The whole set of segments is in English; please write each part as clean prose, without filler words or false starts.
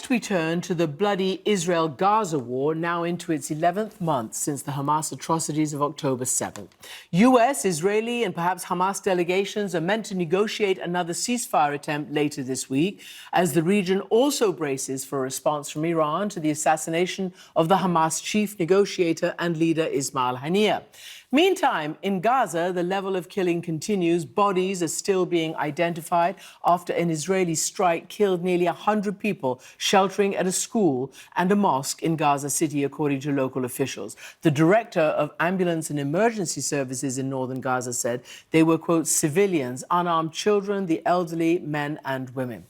Next, we turn to the bloody Israel-Gaza war, now into its 11th month since the Hamas atrocities of October 7th. US, Israeli and perhaps Hamas delegations are meant to negotiate another ceasefire attempt later this week, as the region also braces for a response from Iran to the assassination of the Hamas chief negotiator and leader Ismail Haniyeh. Meantime, in Gaza, the level of killing continues. Bodies are still being identified after an Israeli strike killed nearly 100 people sheltering at a school and a mosque in Gaza City, according to local officials. The director of Ambulance and Emergency Services in northern Gaza said they were, quote, civilians, unarmed children, the elderly, men and women.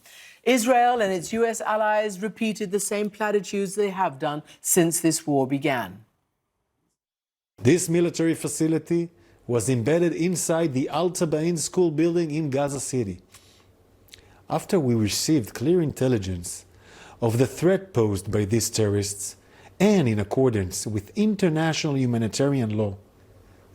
Israel and its US allies repeated the same platitudes they have done since this war began. This military facility was embedded inside the Al Tabain school building in Gaza City. After we received clear intelligence of the threat posed by these terrorists, and in accordance with international humanitarian law,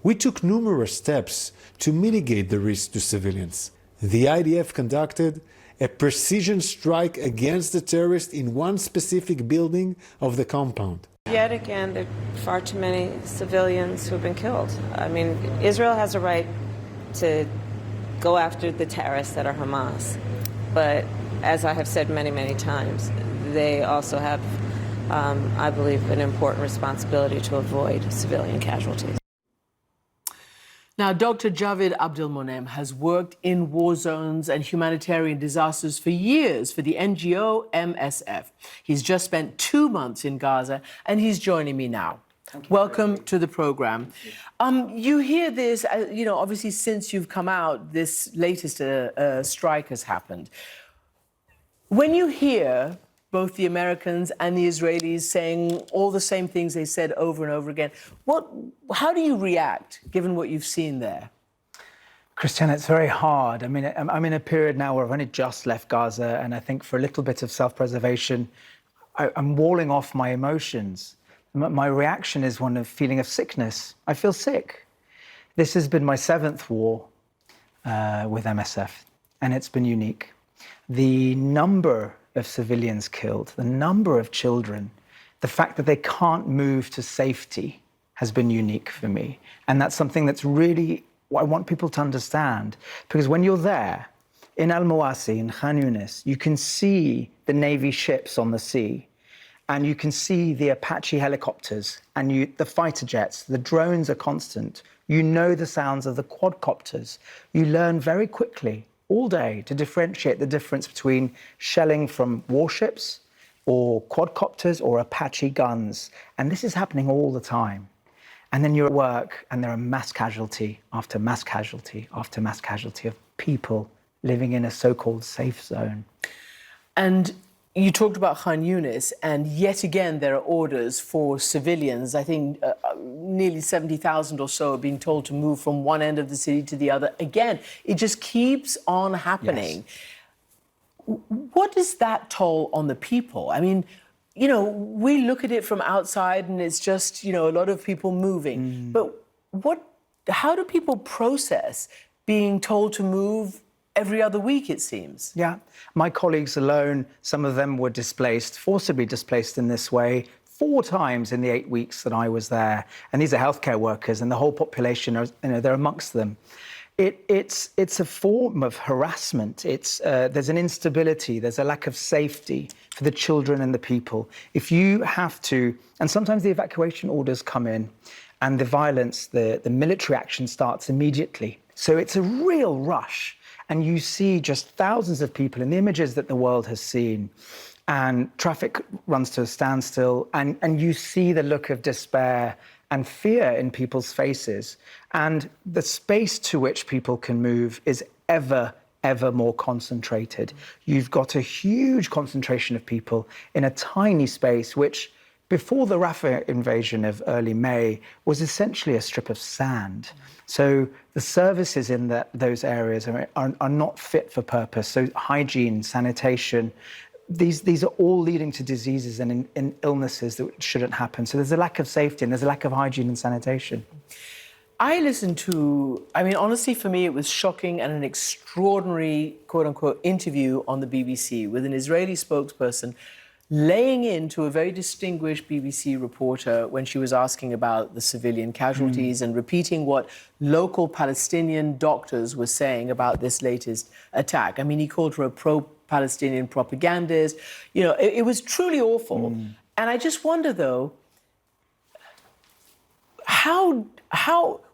we took numerous steps to mitigate the risk to civilians. The IDF conducted a precision strike against the terrorists in one specific building of the compound. Yet again, there are far too many civilians who have been killed. I mean, Israel has a right to go after the terrorists that are Hamas. But as I have said many, many times, they also have, I believe, an important responsibility to avoid civilian casualties. Now, Dr. Javid Abdelmoneim has worked in war zones and humanitarian disasters for years for the NGO MSF. He's just spent 2 months in Gaza, and he's joining me now. Welcome to the program. You hear this, obviously since you've come out, this latest strike has happened. When you hear both the Americans and the Israelis saying all the same things they said over and over again, how do you react, given what you've seen there? Christiane, it's very hard. I mean, I'm in a period now where I've only just left Gaza, and I think for a little bit of self-preservation, I'm walling off my emotions. My reaction is one of feeling of sickness. I feel sick. This has been my 7th war with MSF, and it's been unique. The number of civilians killed, the number of children, the fact that they can't move to safety has been unique for me. And that's something that's really, I want people to understand. Because when you're there, in Al-Mawasi, in Khan Yunis, you can see the Navy ships on the sea, and you can see the Apache helicopters, and the fighter jets, the drones are constant. You know the sounds of the quadcopters. You learn very quickly all day to differentiate the difference between shelling from warships or quadcopters or Apache guns. And this is happening all the time. And then you're at work and there are mass casualty after mass casualty after mass casualty of people living in a so-called safe zone. And you talked about Khan Yunis, and yet again there are orders for civilians. I think nearly 70,000 or so are being told to move from one end of the city to the other. Again, it just keeps on happening. Yes. What is that toll on the people? I mean, we look at it from outside and it's just, a lot of people moving. But how do people process being told to move every other week, it seems? Yeah. My colleagues alone, some of them were displaced, forcibly displaced in this way, 4 times in the 8 weeks that I was there. And these are healthcare workers, and the whole population, they're amongst them. It's a form of harassment. There's an instability, there's a lack of safety for the children and the people. If you have to, and sometimes the evacuation orders come in, and the violence, the military action starts immediately. So it's a real rush. And you see just thousands of people in the images that the world has seen, and traffic runs to a standstill, and you see the look of despair and fear in people's faces. And the space to which people can move is ever more concentrated. You've got a huge concentration of people in a tiny space, which before the Rafah invasion of early May was essentially a strip of sand. So the services in those areas are not fit for purpose. So hygiene, sanitation, these are all leading to diseases and in illnesses that shouldn't happen. So there's a lack of safety and there's a lack of hygiene and sanitation. I listened to, honestly, for me, it was shocking and an extraordinary, quote unquote, interview on the BBC with an Israeli spokesperson laying into a very distinguished BBC reporter when she was asking about the civilian casualties and repeating what local Palestinian doctors were saying about this latest attack. I mean, he called her a pro-Palestinian propagandist. You know, it was truly awful. And I just wonder, though, how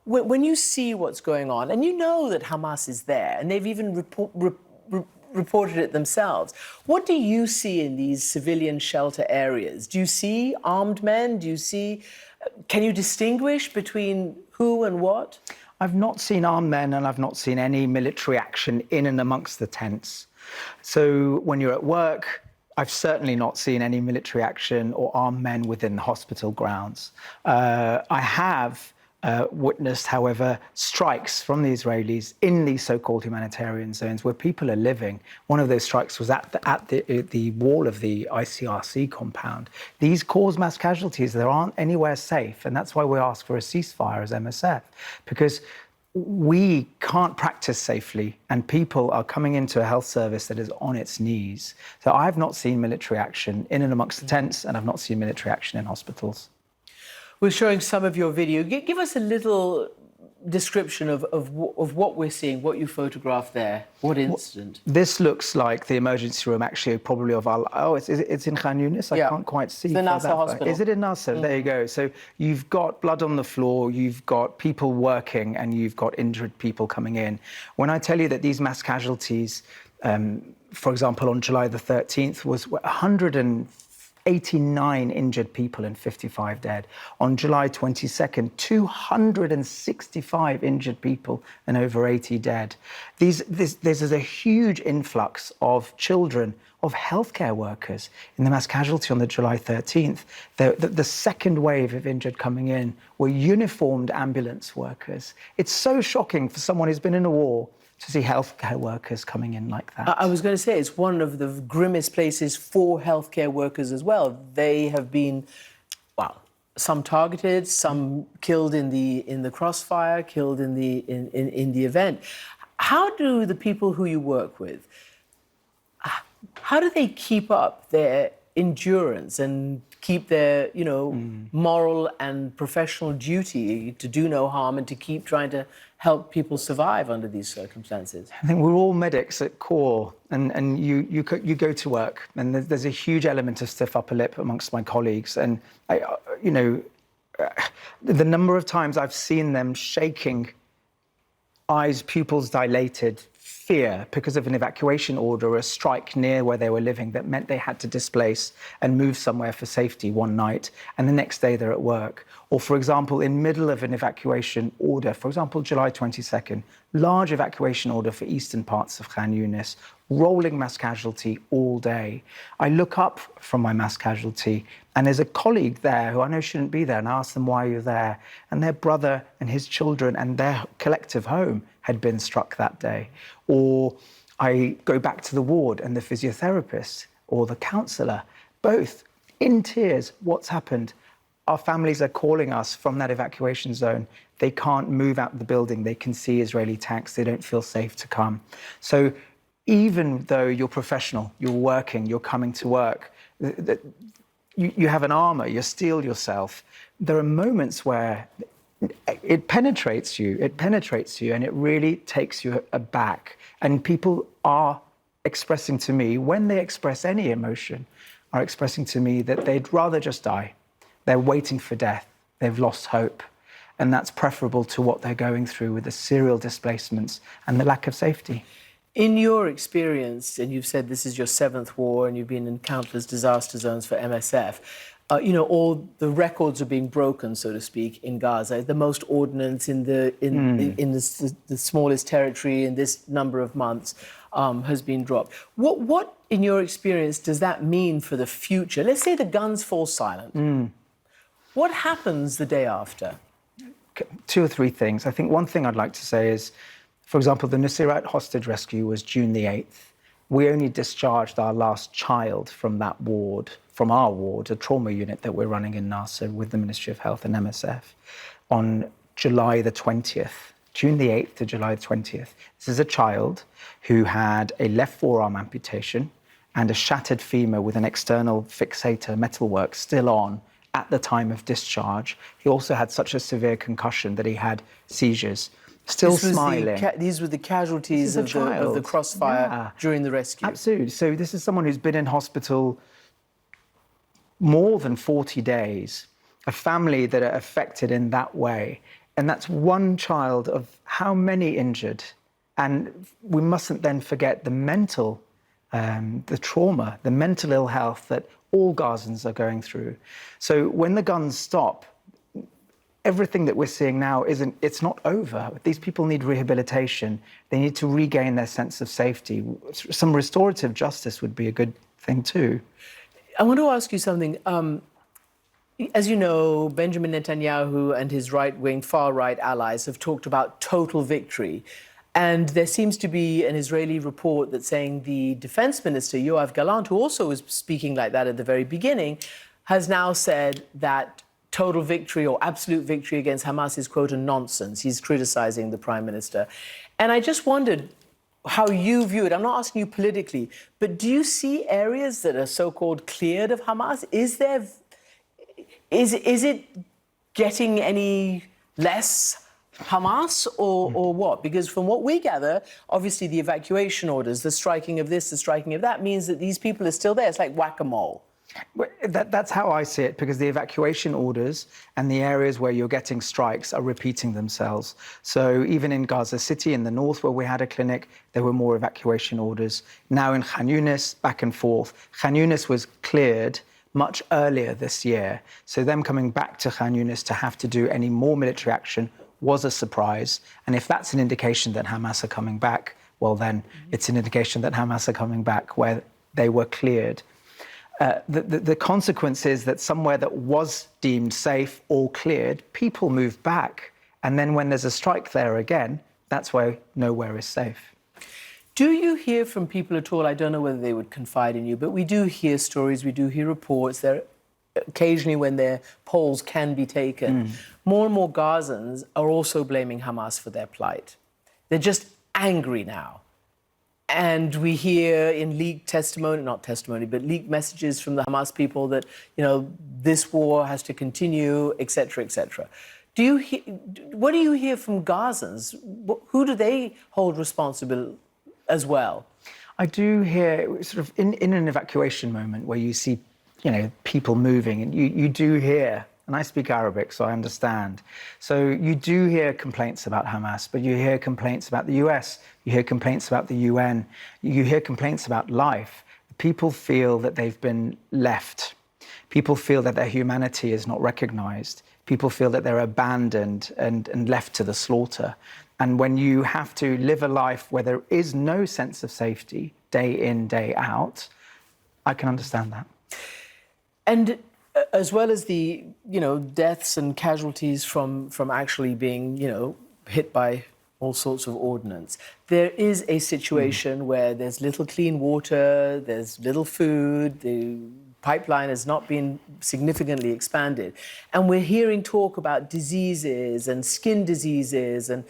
when you see what's going on, and you know that Hamas is there, and they've even reported it themselves, what do you see in these civilian shelter areas? Do you see armed men? Can you distinguish between who and what? I've not seen armed men, and I've not seen any military action in and amongst the tents. So when you're at work, I've certainly not seen any military action or armed men within the hospital grounds. I have witnessed, however, strikes from the Israelis in these so-called humanitarian zones where people are living. One of those strikes was at the wall of the ICRC compound. These cause mass casualties. There aren't anywhere safe, and that's why we ask for a ceasefire as MSF, because we can't practice safely, and people are coming into a health service that is on its knees. So I've not seen military action in and amongst the tents, and I've not seen military action in hospitals. We're showing some of your video. Give us a little description of what we're seeing, what you photographed there, what incident. This looks like the emergency room, actually, probably of Al. Oh, it's in Khan Yunis. I can't quite see. The Nasser hospital. Is it in Nasser? There you go. So you've got blood on the floor, you've got people working, and you've got injured people coming in. When I tell you that these mass casualties, for example, on July the 13th, was 189 injured people and 55 dead. On July 22nd, 265 injured people and over 80 dead. This is a huge influx of children, of healthcare workers in the mass casualty on the July 13th. The second wave of injured coming in were uniformed ambulance workers. It's so shocking for someone who's been in a war to see healthcare workers coming in like that. I was going to say, it's one of the grimmest places for healthcare workers as well. They have been, well, some targeted, some killed in the crossfire, killed in the event. How do the people who you work with, how do they keep up their endurance and keep their, moral and professional duty to do no harm and to keep trying to help people survive under these circumstances? I think we're all medics at core, and you go to work, and there's a huge element of stiff upper lip amongst my colleagues, and the number of times I've seen them shaking, eyes, pupils dilated, fear because of an evacuation order or a strike near where they were living that meant they had to displace and move somewhere for safety one night, and the next day they're at work. Or, for example, in middle of an evacuation order, for example, July 22nd, large evacuation order for eastern parts of Khan Yunis, rolling mass casualty all day. I look up from my mass casualty, and there's a colleague there who I know shouldn't be there, and I ask them, why are you there? And their brother and his children and their collective home had been struck that day. Or I go back to the ward, and the physiotherapist or the counsellor, both in tears, what's happened? Our families are calling us from that evacuation zone. They can't move out of the building. They can see Israeli tanks. They don't feel safe to come. So even though you're professional, you're working, you're coming to work, you have an armor, you steel yourself, there are moments where it penetrates you, and it really takes you aback. And people are expressing to me, when they express any emotion, are expressing to me that they'd rather just die. They're waiting for death. They've lost hope. And that's preferable to what they're going through with the serial displacements and the lack of safety. In your experience, and you've said this is your 7th war and you've been in countless disaster zones for MSF, all the records are being broken, so to speak, in Gaza. The most ordnance in the smallest territory in this number of months has been dropped. What, in your experience, does that mean for the future? Let's say the guns fall silent. What happens the day after? 2 or 3 things. I think one thing I'd like to say is, for example, the Nuseirat hostage rescue was June the 8th. We only discharged our last child from that ward, from our ward, a trauma unit that we're running in Nasser with the Ministry of Health and MSF, on July the 20th, June the 8th to July the 20th. This is a child who had a left forearm amputation and a shattered femur with an external fixator metalwork still on at the time of discharge. He also had such a severe concussion that he had seizures. Still smiling. These were the casualties of the crossfire during the rescue. Absolutely. So this is someone who's been in hospital more than 40 days, a family that are affected in that way. And that's one child of how many injured? And we mustn't then forget the mental, the trauma, the mental ill health that all Gazans are going through. So when the guns stop, everything that we're seeing now it's not over. These people need rehabilitation. They need to regain their sense of safety. Some restorative justice would be a good thing too. I want to ask you something. As you know, Benjamin Netanyahu and his right-wing, far-right allies have talked about total victory. And there seems to be an Israeli report that's saying the defense minister, Yoav Gallant, who also was speaking like that at the very beginning, has now said that total victory or absolute victory against Hamas is, quote, a nonsense. He's criticizing the prime minister. And I just wondered how you view it. I'm not asking you politically, but do you see areas that are so-called cleared of Hamas? Is it getting any less Hamas or what? Because from what we gather, obviously the evacuation orders, the striking of this, the striking of that means that these people are still there. It's like whack-a-mole. That's how I see it, because the evacuation orders and the areas where you're getting strikes are repeating themselves. So even in Gaza City in the north, where we had a clinic, there were more evacuation orders. Now in Khan Yunis, back and forth. Khan Yunis was cleared much earlier this year. So them coming back to Khan Yunis to have to do any more military action was a surprise. And if that's an indication that Hamas are coming back, well, then it's an indication that Hamas are coming back where they were cleared. The consequence is that somewhere that was deemed safe or cleared, people move back. And then when there's a strike there again, that's why nowhere is safe. Do you hear from people at all? I don't know whether they would confide in you, but we do hear stories, we do hear reports. There occasionally when their polls can be taken, more and more Gazans are also blaming Hamas for their plight. They're just angry now. And we hear in leaked testimony, not testimony, but leaked messages from the Hamas people that, you know, this war has to continue, et cetera, et cetera. What do you hear from Gazans? Who do they hold responsible as well? I do hear sort of in an evacuation moment where you see, you know, people moving, and you do hear, and I speak Arabic, so I understand. So you do hear complaints about Hamas, but you hear complaints about the US, you hear complaints about the UN, you hear complaints about life. People feel that they've been left. People feel that their humanity is not recognized. People feel that they're abandoned and left to the slaughter. And when you have to live a life where there is no sense of safety, day in, day out, I can understand that. And as well as the, you know, deaths and casualties from actually being, you know, hit by all sorts of ordnance, there is a situation where there's little clean water, there's little food, the pipeline has not been significantly expanded. And we're hearing talk about diseases and skin diseases and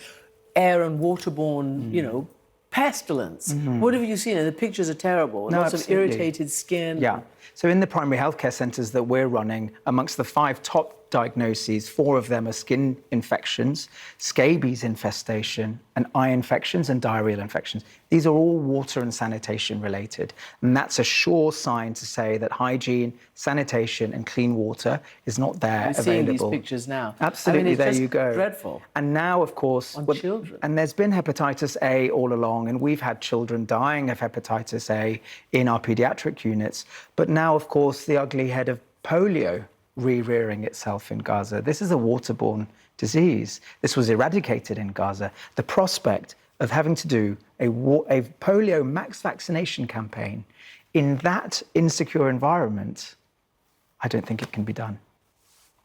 air and waterborne, you know, pestilence. What have you seen? And the pictures are terrible. No, lots absolutely. of irritated skin. Yeah. So in the primary healthcare centres that we're running, amongst the 5 top diagnoses, 4 of them are skin infections, scabies infestation, and eye infections and diarrheal infections. These are all water and sanitation related. And that's a sure sign to say that hygiene, sanitation, and clean water is not there We're available. seeing these pictures now. Absolutely, I mean, it's there just you go. Dreadful. And now, of course, On children. And there's been hepatitis A all along, and we've had children dying of hepatitis A in our paediatric units. But now, of course, the ugly head of polio re-rearing itself in Gaza. This is a waterborne disease. This was eradicated in Gaza. The prospect of having to do a polio max vaccination campaign in that insecure environment, I don't think it can be done.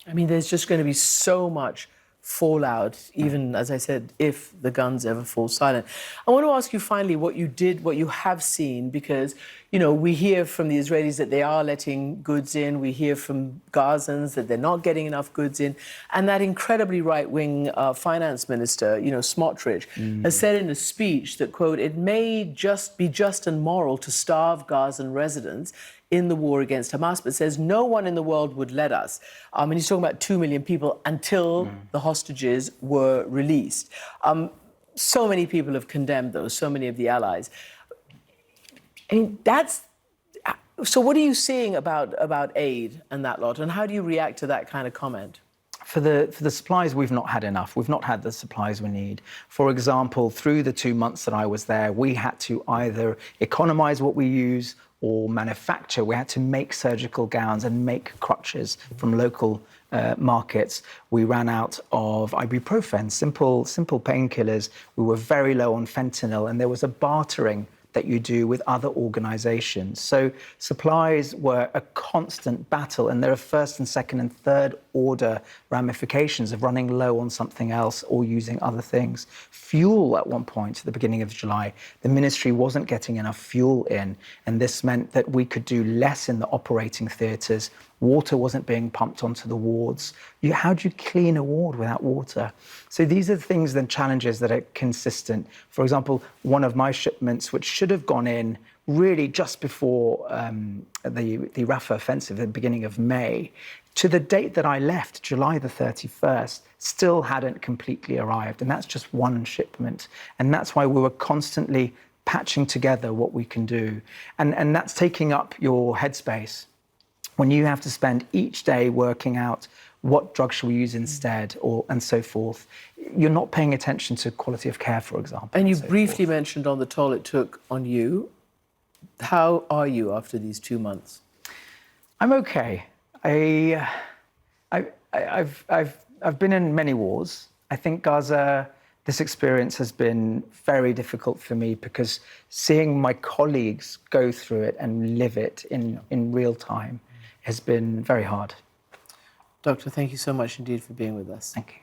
I mean, there's just going to be so much fallout, even, as I said, if the guns ever fall silent. I want to ask you finally what you have seen, because, you know, we hear from the Israelis that they are letting goods in. We hear from Gazans that they're not getting enough goods in. And that incredibly right-wing finance minister, you know, Smotrich, has said in a speech that, quote, it may just be just and moral to starve Gazan residents in the war against Hamas, but says no one in the world would let us. And he's talking about 2 million people until the hostages were released. So many people have condemned those, so many of the allies. I mean, so what are you seeing about aid and that lot, and how do you react to that kind of comment? For the supplies, we've not had enough. We've not had the supplies we need. For example, through the 2 months that I was there, we had to either economize what we use or manufacture. We had to make surgical gowns and make crutches from local markets. We ran out of ibuprofen, simple painkillers. We were very low on fentanyl, and there was a bartering that you do with other organizations. So supplies were a constant battle, and there are first and second and third order ramifications of running low on something else or using other things. Fuel at one point, at the beginning of July, the ministry wasn't getting enough fuel in, and this meant that we could do less in the operating theatres. Water wasn't being pumped onto the wards. How do you clean a ward without water? So these are the things, then challenges that are consistent. For example, one of my shipments, which should have gone in really just before the Rafah offensive at the beginning of May, to the date that I left, July the 31st, still hadn't completely arrived. And that's just one shipment. And that's why we were constantly patching together what we can do. And that's taking up your headspace. When you have to spend each day working out what drug should we use instead, and so forth, you're not paying attention to quality of care, for example. And you briefly mentioned on the toll it took on you. How are you after these 2 months? I'm okay. I've been in many wars. I think Gaza, this experience has been very difficult for me because seeing my colleagues go through it and live it in real time has been very hard. Doctor, thank you so much indeed for being with us. Thank you.